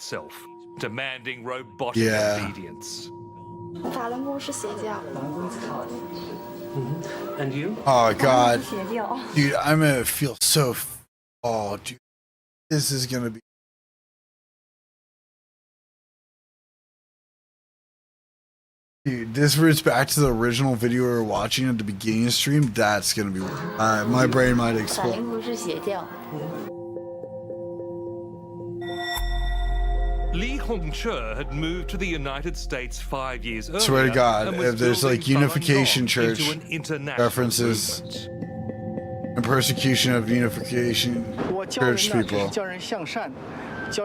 itself, demanding robotic obedience. And you? Oh God, dude, I'm gonna feel so. Oh, dude, this is gonna be. Dude, this roots back to the original video we were watching at the beginning of the stream. That's gonna be. My brain might explode. Li Hongche had moved to the United States 5 years earlier. Swear to God, if there's like unification church references movement. and persecution of unification church people. 教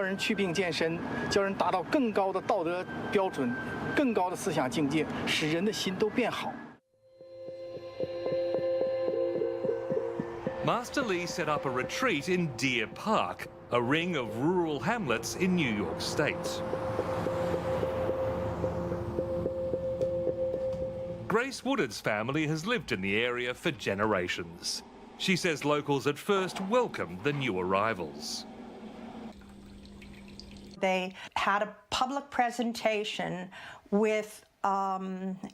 人祛病健身，教人达到更高的道德标准，更高的思想境界，使人的心都变好。 Master Li set up a retreat in Deer Park, a ring of rural hamlets in New York State. Grace Woodard's family has lived in the area for generations. She says locals at first welcomed the new arrivals. They had a public presentation with a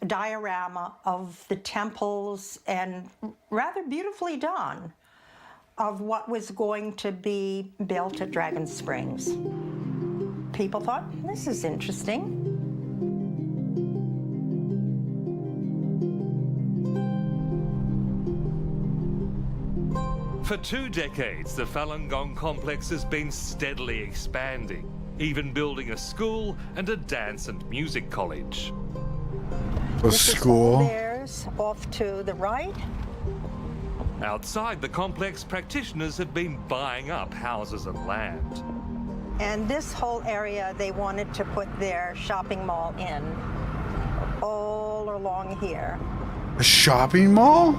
diorama of the temples and rather beautifully done of what was going to be built at Dragon Springs. People thought, this is interesting. For 2 decades, the Falun Gong complex has been steadily expanding, even building a school and a dance and music college. A school? There's off to the right. Outside the complex, practitioners have been buying up houses and land. And this whole area, they wanted to put their shopping mall in, all along here. A shopping mall?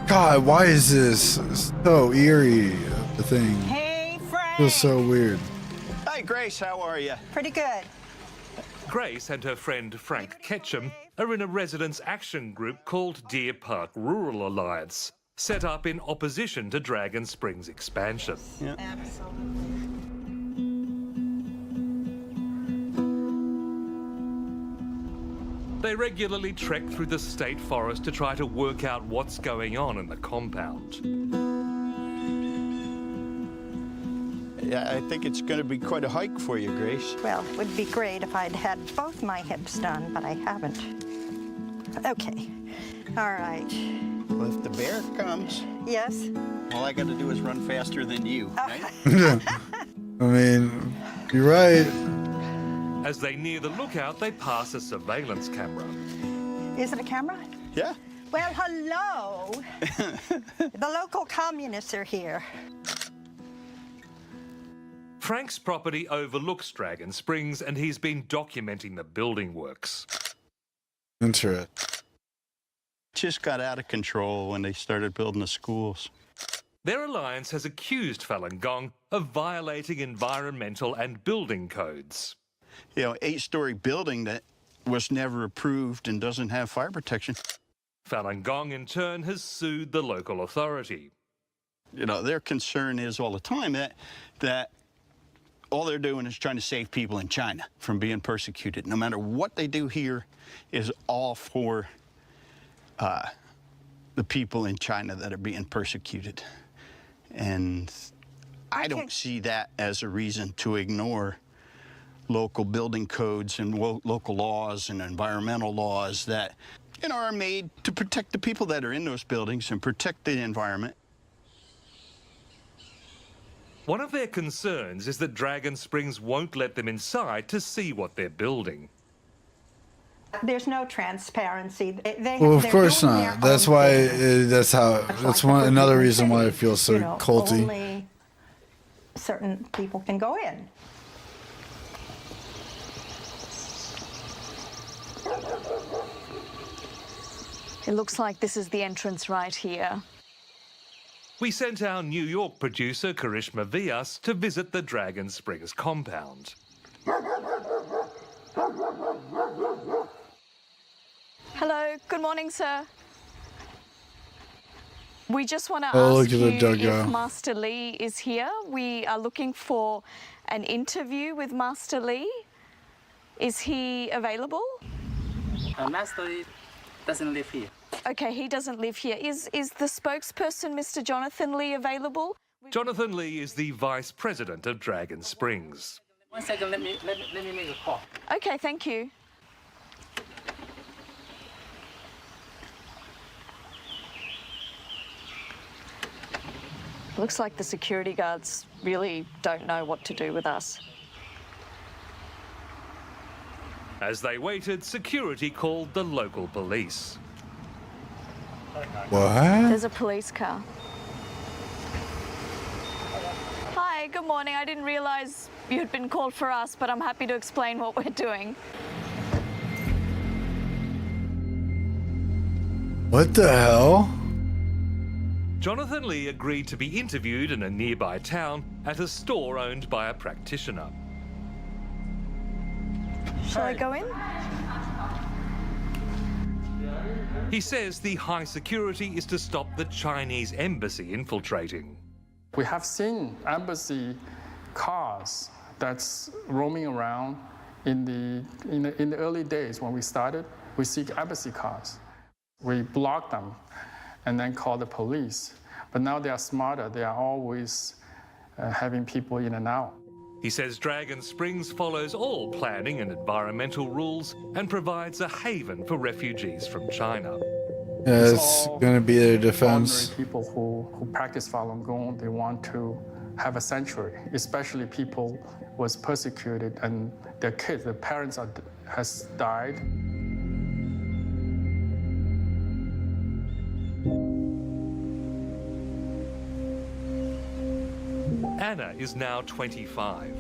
God, why is this so eerie? The thing. Hey, Frank! Feels so weird. Hi, Grace. How are you? Pretty good. Grace and her friend Frank Ketchum are in a residents' action group called Deer Park Rural Alliance, set up in opposition to Dragon Springs expansion. Yeah. Absolutely. They regularly trek through the state forest to try to work out what's going on in the compound. Yeah, I think it's going to be quite a hike for you, Grace. Well, it would be great if I'd had both my hips done, but I haven't. Okay. All right. Well, if the bear comes, Yes? all I got to do is run faster than you, right? I mean, you're right. As they near the lookout, they pass a surveillance camera. Is it a camera? Yeah. Well, hello. The local communists are here. Frank's property overlooks Dragon Springs, and he's been documenting the building works. Interesting. Just got out of control when they started building the schools. Their alliance has accused Falun Gong of violating environmental and building codes. You know, 8-story building that was never approved and doesn't have fire protection. Falun Gong, in turn, has sued the local authority. You know, their concern is all the time that all they're doing is trying to save people in China from being persecuted. No matter what they do here is all for the people in China that are being persecuted. And I don't see that as a reason to ignore local building codes and local laws and environmental laws that, you know, are made to protect the people that are in those buildings and protect the environment. One of their concerns is that Dragon Springs won't let them inside to see what they're building. There's no transparency. Well, of course not. That's why. That's how. That's one another reason why it feels so culty. Only certain people can go in. It looks like this is the entrance right here. We sent our New York producer, Karishma Vyas, to visit the Dragon Springs compound. Hello, good morning, sir. We just want to Oh, ask look you at the dugout. if Master Lee is here. We are looking for an interview with Master Lee. Is he available? Master Lee doesn't live here. Okay, he doesn't live here. Is the spokesperson, Mr. Jonathan Lee, available? Jonathan Lee is the vice president of Dragon Springs. 1 second, let me make a call. Okay, thank you. Looks like the security guards really don't know what to do with us. As they waited, security called the local police. What? There's a police car. Hi, good morning. I didn't realize you had been called for us, but I'm happy to explain what we're doing. What the hell? Jonathan Lee agreed to be interviewed in a nearby town at a store owned by a practitioner. Shall I go in? He says the high security is to stop the Chinese embassy infiltrating. We have seen embassy cars that's roaming around in the early days when we started. We see embassy cars. We block them and then call the police. But now they are smarter. They are always having people in and out. He says Dragon Springs follows all planning and environmental rules and provides a haven for refugees from China. Yeah, it's gonna be their defense. Ordinary people who practice Falun Gong, they want to have a sanctuary, especially people was persecuted and their kids, their parents has died. Anna is now 25.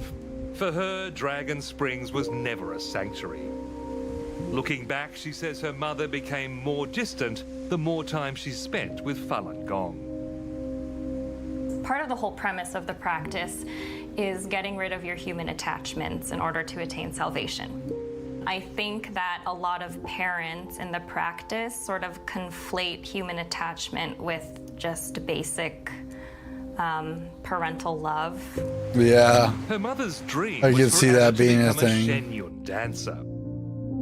For her, Dragon Springs was never a sanctuary. Looking back, she says her mother became more distant the more time she spent with Falun Gong. Part of the whole premise of the practice is getting rid of your human attachments in order to attain salvation. I think that a lot of parents in the practice sort of conflate human attachment with just basic parental love. Yeah. Her mother's dream I was can for see Anna that to being a become thing. Shen Yun dancer.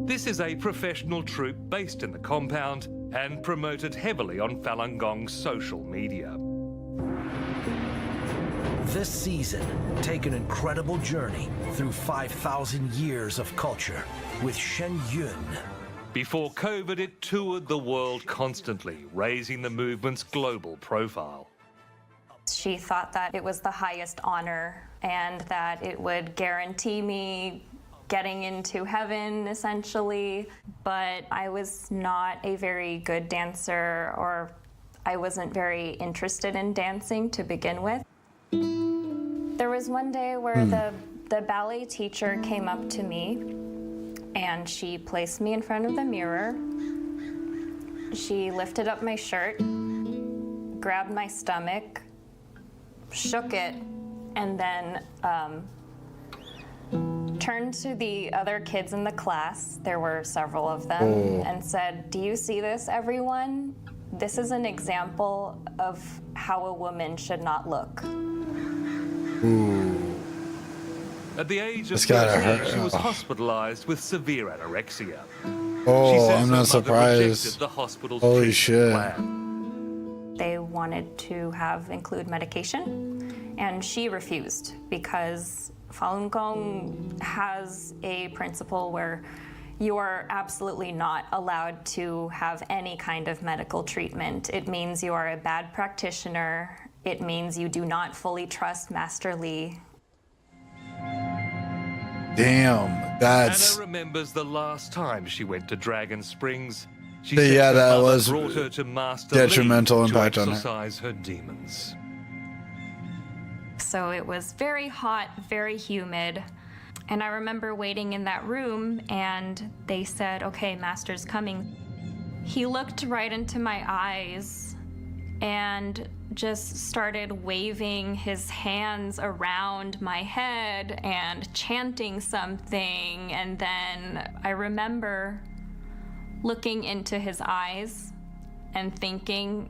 This is a professional troupe based in the compound and promoted heavily on Falun Gong's social media. This season, take an incredible journey through 5,000 years of culture with Shen Yun. Before COVID, it toured the world constantly, raising the movement's global profile. She thought that it was the highest honor and that it would guarantee me getting into heaven, essentially. But I was not a very good dancer, or I wasn't very interested in dancing to begin with. There was one day where the ballet teacher came up to me and she placed me in front of the mirror. She lifted up my shirt, grabbed my stomach, shook it, and then turned to the other kids in the class, there were several of them, and said, "Do you see this, everyone? This is an example of how a woman should not look." At the age of This gotta 13, hurt. she was hospitalized with severe anorexia. She Oh, says I'm her not mother surprised. rejected the hospital's Holy treatment shit. plan. They wanted to include medication, and she refused because Falun Gong has a principle where you are absolutely not allowed to have any kind of medical treatment. It means you are a bad practitioner. It means you do not fully trust Master Lee. Damn, that's Anna remembers the last time she went to Dragon Springs. She Yeah, says her that mother was brought her to Master detrimental Lee impact to on her. exorcise her demons. So it was very hot, very humid. And I remember waiting in that room and they said, "Okay, Master's coming." He looked right into my eyes and just started waving his hands around my head and chanting something. And then I remember looking into his eyes and thinking,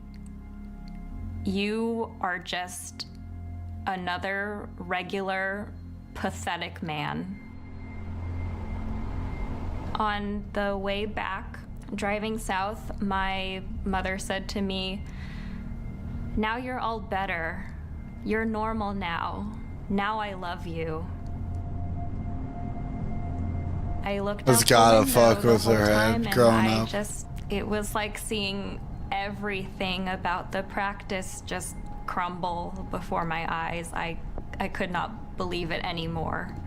You are just another regular, pathetic man. On the way back, driving south, my mother said to me, "Now you're all better. You're normal now. Now I love you." I looked That's out the gotta window fuck the with whole her time, head and growing I up. it was like seeing everything about the practice just crumble before my eyes. I could not believe it anymore. –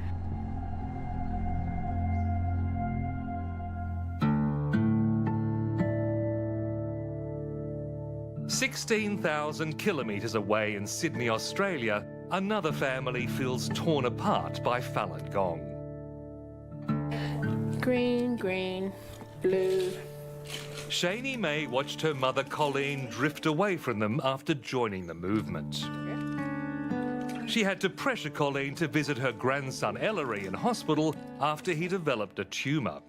16,000 kilometres away in Sydney, Australia, another family feels torn apart by Falun Gong. Green, green, blue. Shani May watched her mother Colleen drift away from them after joining the movement. She had to pressure Colleen to visit her grandson Ellery in hospital after he developed a tumour.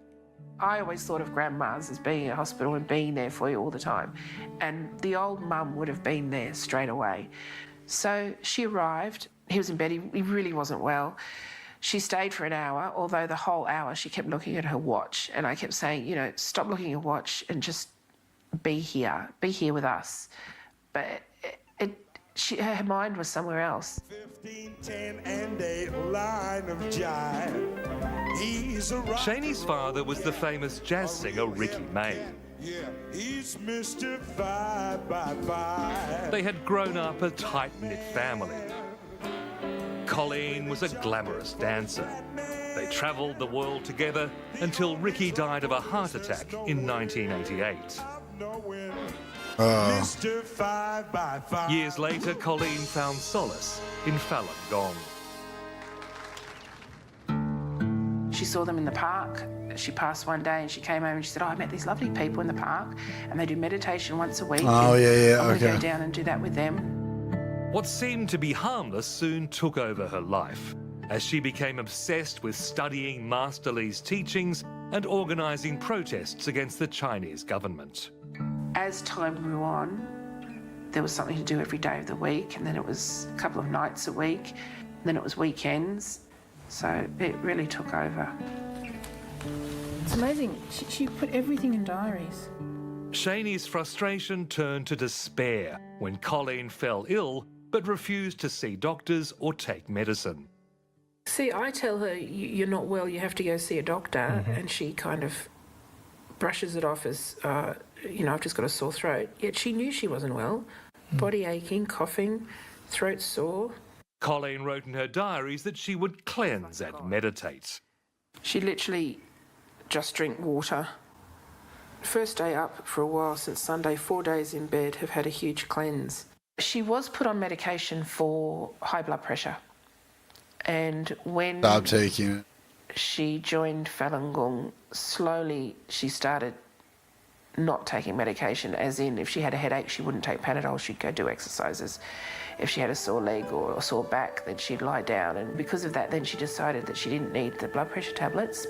I always thought of grandmas as being in a hospital and being there for you all the time. And the old mum would have been there straight away. So she arrived. He was in bed. He really wasn't well. She stayed for an hour, although the whole hour she kept looking at her watch. And I kept saying, you know, stop looking at your watch and just be here with us. But her mind was somewhere else. 15, 10, and a line of jive. Shani's father was the famous jazz singer Ricky May. Yeah, he's Mr. 5 by 5. They had grown up a tight-knit family. Colleen was a glamorous dancer. They travelled the world together until Ricky died of a heart attack in 1988. Mr. 5 by 5. Years later, Colleen found solace in Falun Gong. She saw them in the park. She passed one day and she came home and she said, "Oh, I met these lovely people in the park and they do meditation once a week. Oh, yeah, I'm okay. going to go down and do that with them." What seemed to be harmless soon took over her life, as she became obsessed with studying Master Lee's teachings and organising protests against the Chinese government. As time grew on, there was something to do every day of the week, and then it was a couple of nights a week, and then it was weekends. So it really took over. It's amazing. She put everything in diaries. Shani's frustration turned to despair when Colleen fell ill but refused to see doctors or take medicine. See, I tell her, "You're not well, you have to go see a doctor," and she kind of brushes it off as, you know, "I've just got a sore throat." Yet she knew she wasn't well. Body aching, coughing, throat sore. Colleen wrote in her diaries that she would cleanse and meditate. She literally just drink water. First day up for a while since Sunday, 4 days in bed, have had a huge cleanse. She was put on medication for high blood pressure. And when Stop taking it. she joined Falun Gong, slowly she started not taking medication, as in if she had a headache, she wouldn't take Panadol, she'd go do exercises. If she had a sore leg or a sore back, then she'd lie down. And because of that, then she decided that she didn't need the blood pressure tablets.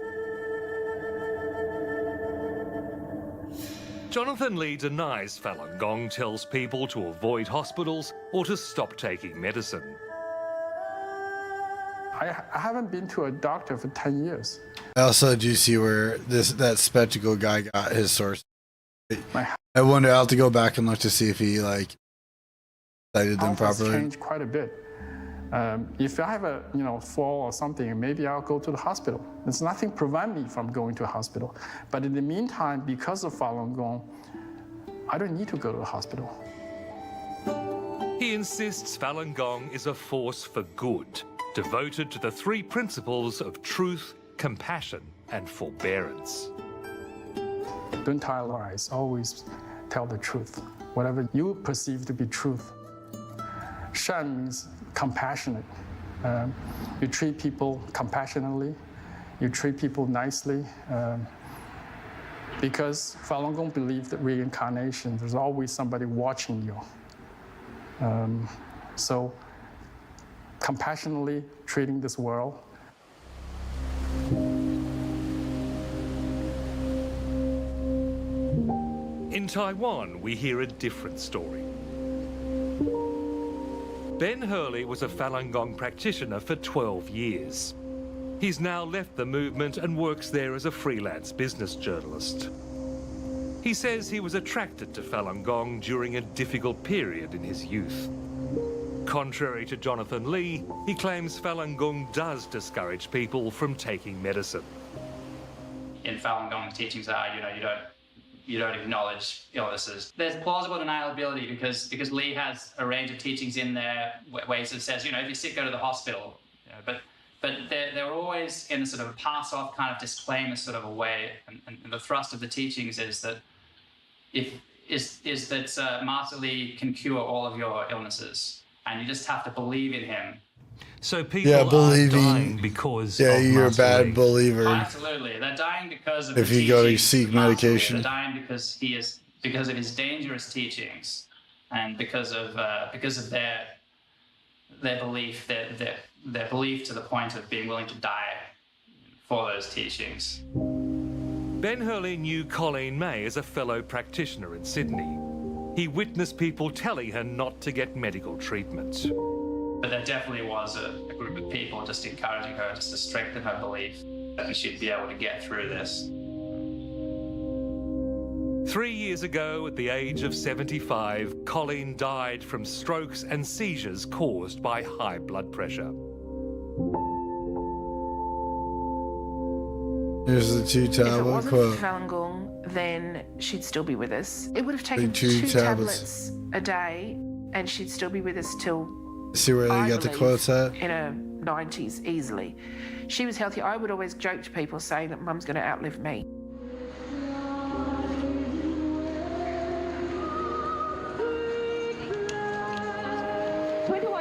Jonathan Lee denies Falun Gong tells people to avoid hospitals or to stop taking medicine. I haven't been to a doctor for 10 years. I also do see where that spectacle guy got his source. I wonder, I'll have to go back and look to see if he like cited them properly. Changed quite a bit. If I have a fall or something, maybe I'll go to the hospital. There's nothing prevent me from going to a hospital. But in the meantime, because of Falun Gong, I don't need to go to the hospital. He insists Falun Gong is a force for good, devoted to the three principles of truth, compassion, and forbearance. Don't tell lies, always tell the truth, whatever you perceive to be truth. Shan means compassionate. You treat people compassionately, you treat people nicely, because Falun Gong believes that reincarnation, there's always somebody watching you. So compassionately treating this world. In Taiwan, we hear a different story. Ben Hurley was a Falun Gong practitioner for 12 years. He's now left the movement and works there as a freelance business journalist. He says he was attracted to Falun Gong during a difficult period in his youth. Contrary to Jonathan Lee, he claims Falun Gong does discourage people from taking medicine. In Falun Gong teachings are, you don't acknowledge illnesses. There's plausible deniability because Lee has a range of teachings in there ways that says, if you're sick, go to the hospital. But they're always in a sort of pass-off kind of disclaimer sort of a way, and the thrust of the teachings is that Master Lee can cure all of your illnesses, and you just have to believe in him. So people are dying because of you're a bad Lee. believer. Absolutely, they're dying because of if the you go to teachings seek of Master Lee. medication. They're dying because of his dangerous teachings, and because of their belief, their belief to the point of being willing to die for those teachings. Ben Hurley knew Colleen May as a fellow practitioner in Sydney. He witnessed people telling her not to get medical treatment. But there definitely was a group of people just encouraging her just to strengthen her belief that she'd be able to get through this. 3 years ago, at the age of 75, Colleen died from strokes and seizures caused by high blood pressure. Here's the If it two-tablet wasn't quote. for Falun Gong, then she'd still be with us. It would have taken Two two tablets. tablets a day, and she'd still be with us till See where they I got the believe, quotes at? in her 90s easily. She was healthy. I would always joke to people saying that Mum's going to outlive me.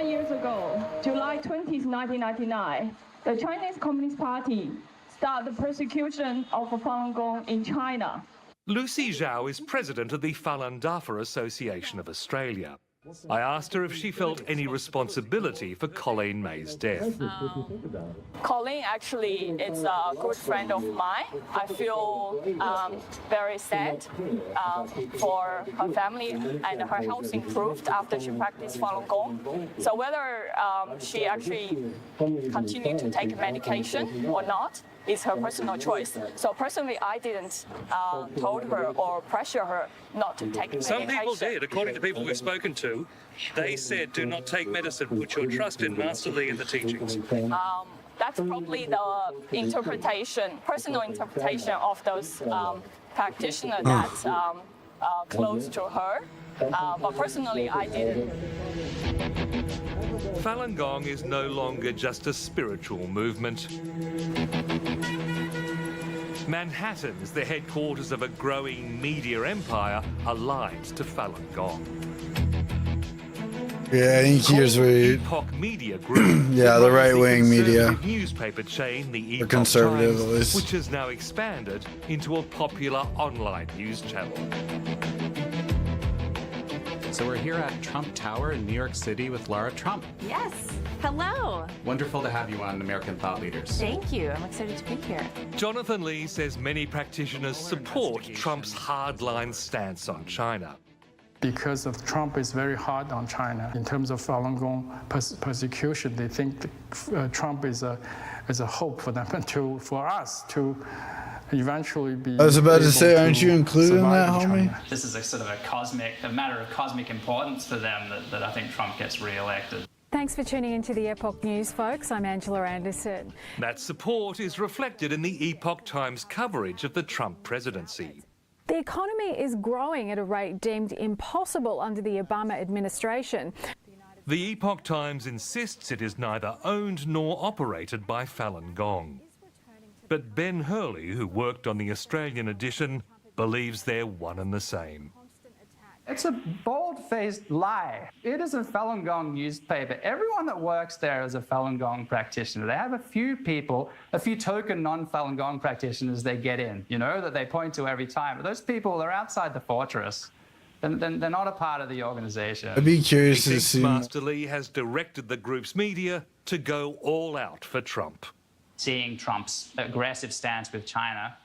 Years ago, July 20th, 1999, the Chinese Communist Party started the persecution of Falun Gong in China. Lucy Zhao is president of the Falun Dafa Association of Australia. I asked her if she felt any responsibility for Colleen May's death. Colleen actually is a good friend of mine. I feel very sad for her family, and her health improved after she practiced Falun Gong. So whether she actually continued to take medication or not is her personal choice. So personally, I didn't told her or pressure her not to take medication. Some people did, according to people we've spoken to. They said, do not take medicine, put your trust in Master Lee and the teachings. That's probably the interpretation, personal interpretation of those practitioners that's close to her. But personally, I didn't. Falun Gong is no longer just a spiritual movement. Manhattan is the headquarters of a growing media empire aligned to Falun Gong. Yeah, I think here's where Epoch Media Group. yeah, the right-wing media. Newspaper chain, the Or Epoch conservative, Times, at least. which has now expanded into a popular online news channel. So we're here at Trump Tower in New York City with Laura Trump. Yes. Hello. Wonderful to have you on American Thought Leaders. Thank you. I'm excited to be here. Jonathan Lee says many practitioners support Trump's hardline stance on China. Because of Trump is very hard on China in terms of Falun Gong persecution. They think Trump is a hope for them for us to eventually be. I was about to say, aren't you included in that, homie? This is a sort of a matter of cosmic importance for them that I think Trump gets re-elected. Thanks for tuning into the Epoch News, folks. I'm Angela Anderson. That support is reflected in the Epoch Times coverage of the Trump presidency. The economy is growing at a rate deemed impossible under the Obama administration. The Epoch Times insists it is neither owned nor operated by Falun Gong. But Ben Hurley, who worked on the Australian edition, believes they're one and the same. It's a bold-faced lie. It is a Falun Gong newspaper. Everyone that works there is a Falun Gong practitioner. They have a few people, a few token non-Falun Gong practitioners they get in, that they point to every time. But those people are outside the fortress. They're not a part of the organization. I'd be curious He to thinks see. Master Lee has directed the group's media to go all out for Trump. Seeing Trump's aggressive stance with China,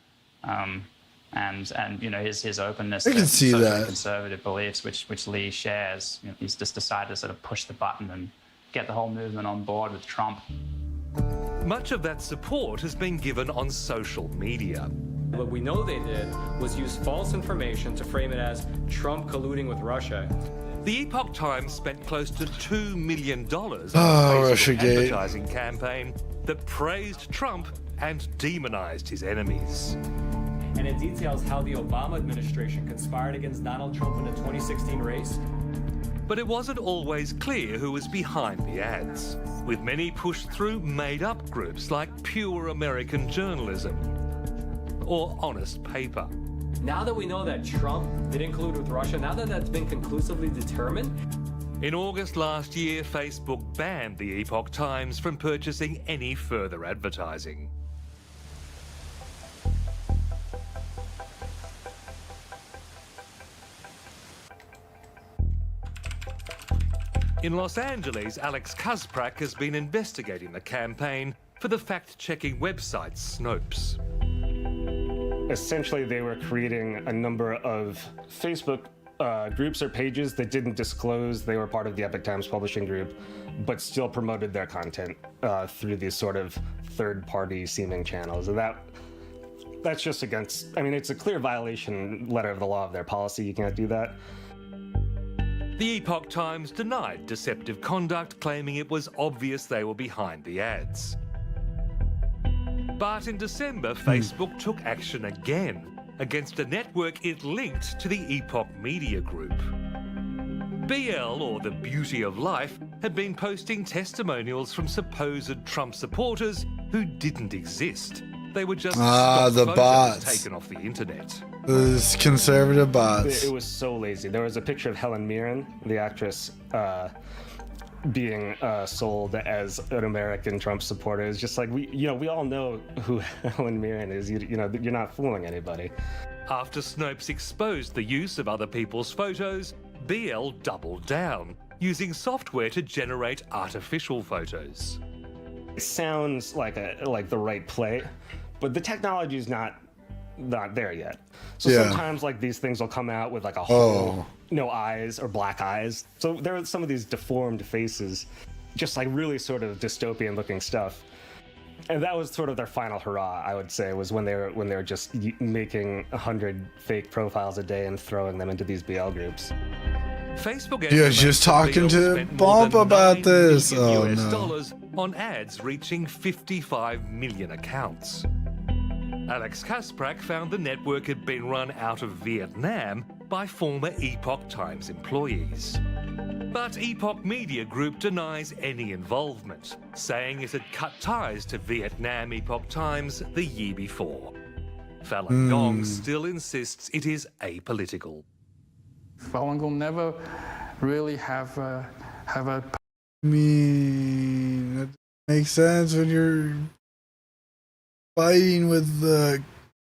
and his openness I can to see social that. conservative beliefs, which Lee shares, he's just decided to sort of push the button get the whole movement on board with Trump. Much of that support has been given on social media. What we know they did was use false information to frame it as Trump colluding with Russia. The Epoch Times spent close to $2 million on a Russiagate Facebook advertising campaign that praised Trump and demonized his enemies. And it details how the Obama administration conspired against Donald Trump in the 2016 race. But it wasn't always clear who was behind the ads, with many pushed through made-up groups like Pure American Journalism or Honest Paper. Now that we know that Trump did collude with Russia, now that that's been conclusively determined. In August last year, Facebook banned the Epoch Times from purchasing any further advertising. In Los Angeles, Alex Kasprak has been investigating the campaign for the fact-checking website Snopes. Essentially, they were creating a number of Facebook groups or pages that didn't disclose they were part of the Epoch Times publishing group, but still promoted their content through these sort of third-party seeming channels. And that's just against, I mean, it's a clear violation, letter of the law of their policy. You can't do that. The Epoch Times denied deceptive conduct, claiming it was obvious they were behind the ads. But in December, Facebook took action again against a network it linked to the Epoch Media Group. BL, or the Beauty of Life, had been posting testimonials from supposed Trump supporters who didn't exist. They were just stock the photos bots taken off the internet. Those conservative bots. It was so lazy. There was a picture of Helen Mirren, the actress, being sold as an American Trump supporter. It's just like, we all know who Helen Mirren is. You're not fooling anybody. After Snopes exposed the use of other people's photos, BL doubled down, using software to generate artificial photos. It sounds like the right play, but the technology is not there yet. So sometimes like these things will come out with like a hole, no eyes or black eyes. So there are some of these deformed faces, just like really sort of dystopian looking stuff. And that was sort of their final hurrah, I would say, was when they were just making 100 fake profiles a day and throwing them into these BL groups. Facebook You're just talking to Bump about this. Oh US no. dollars on ads reaching 55 million accounts. Alex Kasprak found the network had been run out of Vietnam by former Epoch Times employees. But Epoch Media Group denies any involvement, saying it had cut ties to Vietnam Epoch Times the year before. Falun Gong still insists it is apolitical. Falun Gong never really have a. I mean, that makes sense when you're fighting with the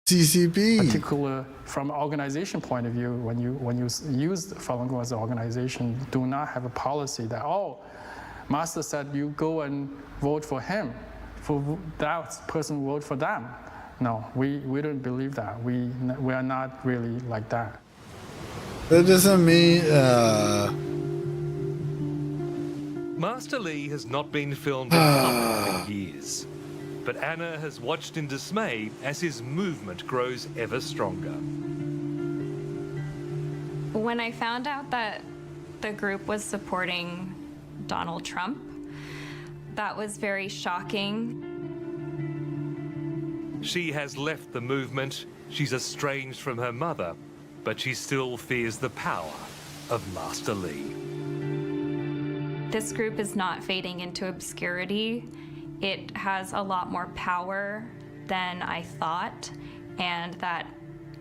CCP. Particular from an organization point of view, when you use Falun Gong as an organization, you do not have a policy that, Master said you go and vote for him, for that person vote for them. No, we don't believe that. We are not really like that. That doesn't mean. Master Lee has not been filmed in public for years. But Anna has watched in dismay as his movement grows ever stronger. When I found out that the group was supporting Donald Trump, that was very shocking. She has left the movement, she's estranged from her mother, but she still fears the power of Master Lee. This group is not fading into obscurity. It has a lot more power than I thought, and that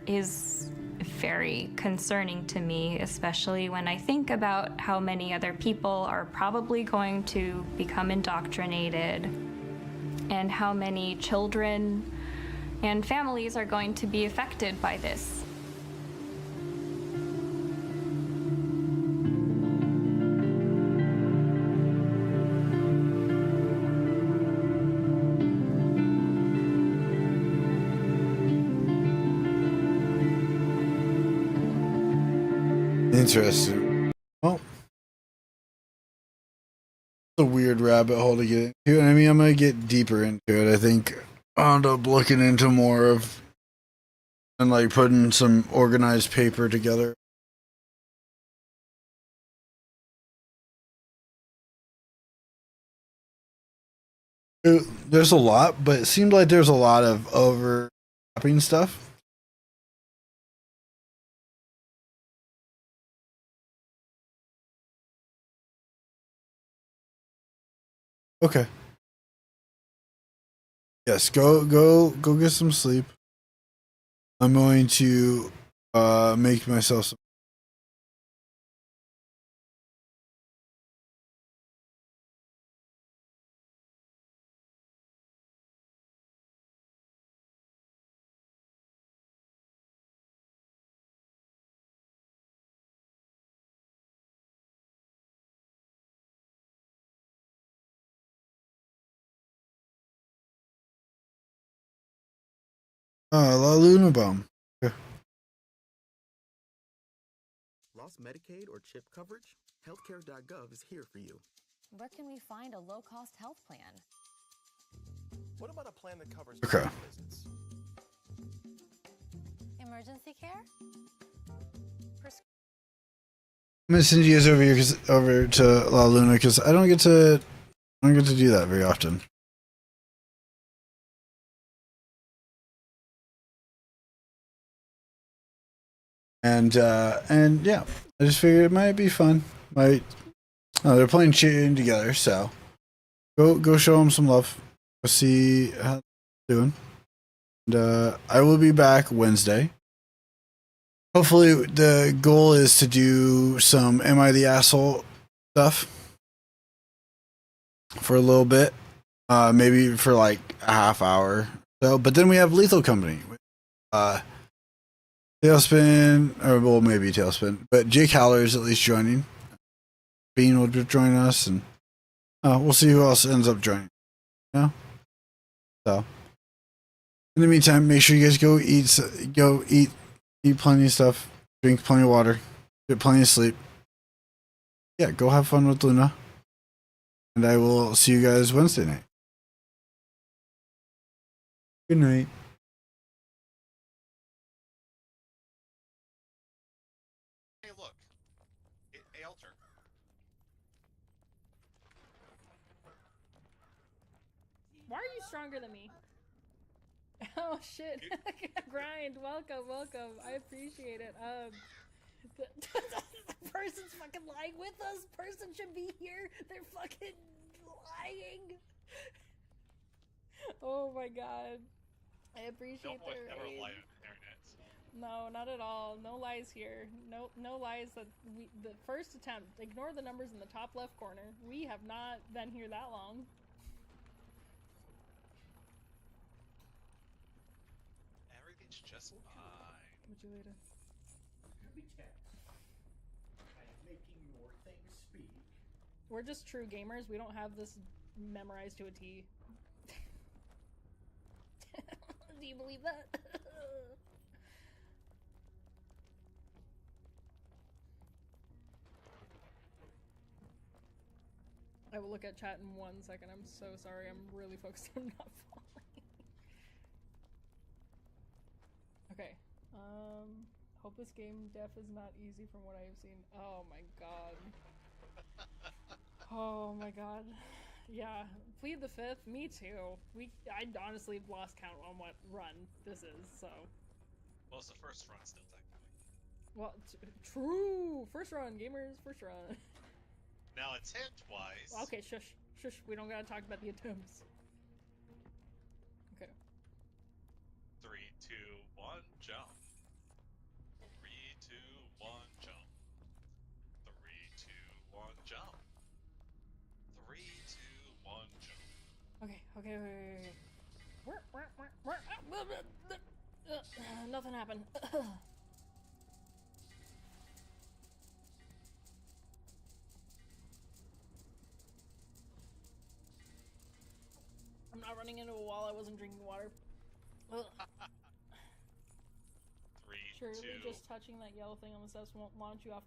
is very concerning to me, especially when I think about how many other people are probably going to become indoctrinated and how many children and families are going to be affected by this. Interesting. Well, it's a weird rabbit hole to get into. And I mean, I'm gonna get deeper into it. I think I'll end up looking into more of and like putting some organized paper together. There's a lot, but it seemed like there's a lot of overlapping stuff. Okay. Yes, go get some sleep. I'm going to make myself some. La Luna Bomb. Okay. Lost Medicaid or CHIP coverage? Healthcare.gov is here for you. Where can we find a low-cost health plan? What about a plan that covers Okay. visits? Emergency care? I'm gonna send you guys over here over to La Luna because I don't get to do that very often. And yeah, I just figured it might be fun. They're playing cheating together, so go show them some love. Go see how they're doing. And I will be back Wednesday. Hopefully, the goal is to do some "Am I the Asshole" stuff for a little bit, maybe for like a half hour. So, but then we have Lethal Company. Tailspin, or well, maybe Tailspin, but Jake Haller is at least joining. Bean will join us, and we'll see who else ends up joining. Yeah. So, in the meantime, make sure you guys go eat plenty of stuff, drink plenty of water, get plenty of sleep. Yeah, go have fun with Luna, and I will see you guys Wednesday night. Good night. Why are you stronger than me? Oh shit. Grind, welcome. I appreciate it. The person's fucking lying with us. Person should be here. They're fucking lying. Oh my god. I appreciate their never aid. lie on the internet. No, not at all. No lies here. No lies that the first attempt. Ignore the numbers in the top left corner. We have not been here that long. Everything's just fine. What you later? We're just true gamers. We don't have this memorized to a T. Do you believe that? I will look at chat in 1 second. I'm so sorry. I'm really focused on not falling. Okay. Hope this game def is not easy from what I have seen. Oh my god. Oh my god. Yeah. Plead the fifth. Me too. I honestly lost count on what run this is, so. Well, it's the first run still, technically. Well, true! First run, gamers, first run. Now attempt wise. Okay, shush. We don't gotta talk about the attempts. Okay. 3, 2, 1, jump. 3, 2, 1, jump. 3, 2, 1, jump. 3, 2, 1, jump. Okay. Nothing happened. I'm not running into a wall. I wasn't drinking water. Ugh. 3, Surely 2. just touching that yellow thing on the steps won't launch you off.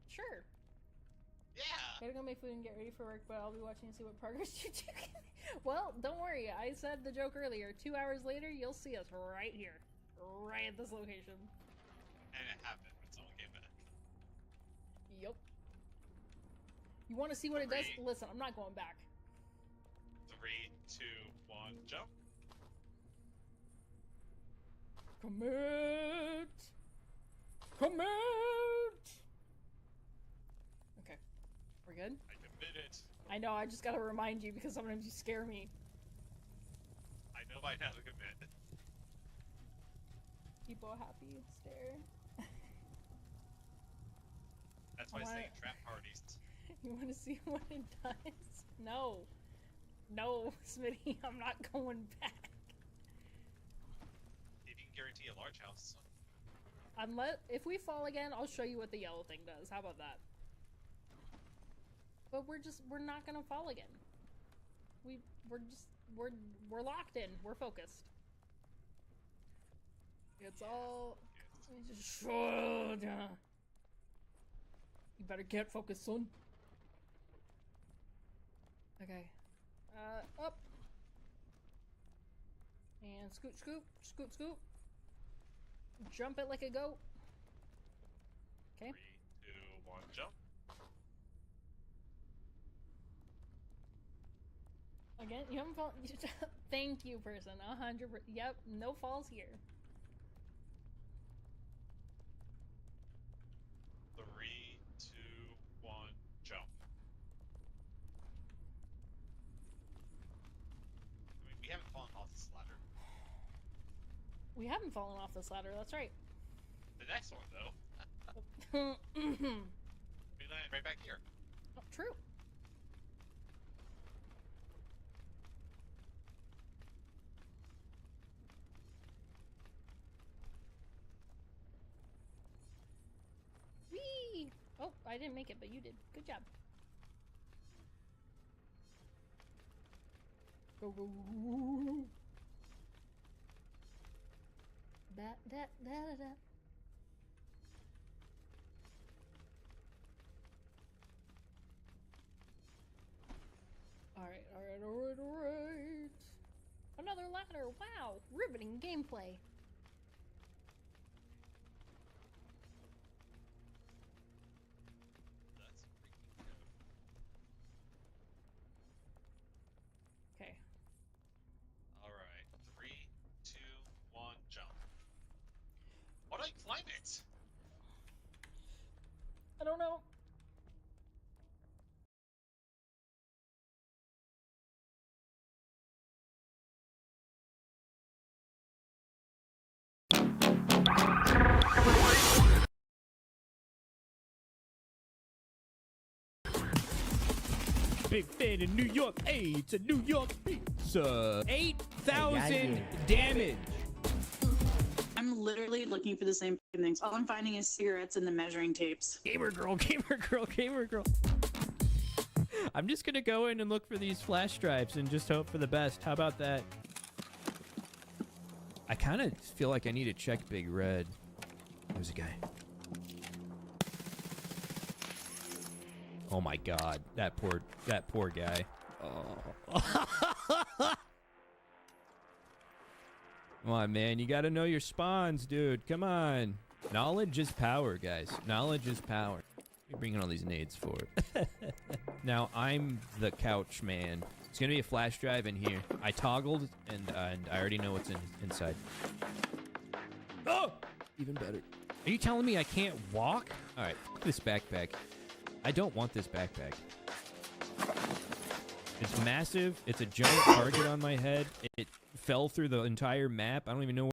Sure. Yeah. Gotta go make food and get ready for work, but I'll be watching to see what progress you do. Well, don't worry. I said the joke earlier. 2 hours later, you'll see us right here. Right at this location. And it happened when someone came back. Yup. You want to see what it does? Listen, I'm not going back. 3, 2, 1, jump. Commit! Commit! Okay. We're good? I committed. I know, I just gotta remind you because sometimes you scare me. I know by now to commit. People happy, stare. That's why I say trap parties. You want to see what it does? No. No, Smitty, I'm not going back. If you can guarantee a large house. Unless, if we fall again, I'll show you what the yellow thing does. How about that? But we're not gonna fall again. We're locked in. We're focused. It's all. Just shut down. You better get focused, son. Okay. Up. And scoot, scoop, scoop, scoop. Jump it like a goat. Okay. 3, 2, 1, jump. Again, you haven't fallen. Thank you, person. 100%. Yep, no falls here. 3, 2, 1, jump. I mean, we haven't fallen off this ladder. We haven't fallen off this ladder, that's right. The next one, though. We landed right back here. Oh, true. Whee! Oh, I didn't make it, but you did. Good job. Go, go, go. Da, da, da, da, da. Alright, alright, alright, alright. Another ladder. Wow. Riveting gameplay. That's freaking good. Okay. Alright. 3, 2, 1, jump. Why don't I climb it? I don't know. Big fan of New York. Hey, it's a New York pizza. 8,000 damage. I'm literally looking for the same things. All I'm finding is cigarettes and the measuring tapes. Gamer girl, gamer girl, gamer girl. I'm just gonna go in and look for these flash drives and just hope for the best. How about that? I kind of feel like I need to check Big Red. There's a guy. Oh my god, that poor guy. Oh. Come on, man, you gotta know your spawns, dude. Come on. Knowledge is power, guys. Knowledge is power. You're bringing all these nades for it. Now, I'm the couch man. It's gonna be a flash drive in here. I toggled, and I already know what's inside. Oh! Even better. Are you telling me I can't walk? Alright, fuck this backpack. I don't want this backpack. It's massive. It's a giant target on my head. It fell through the entire map. I don't even know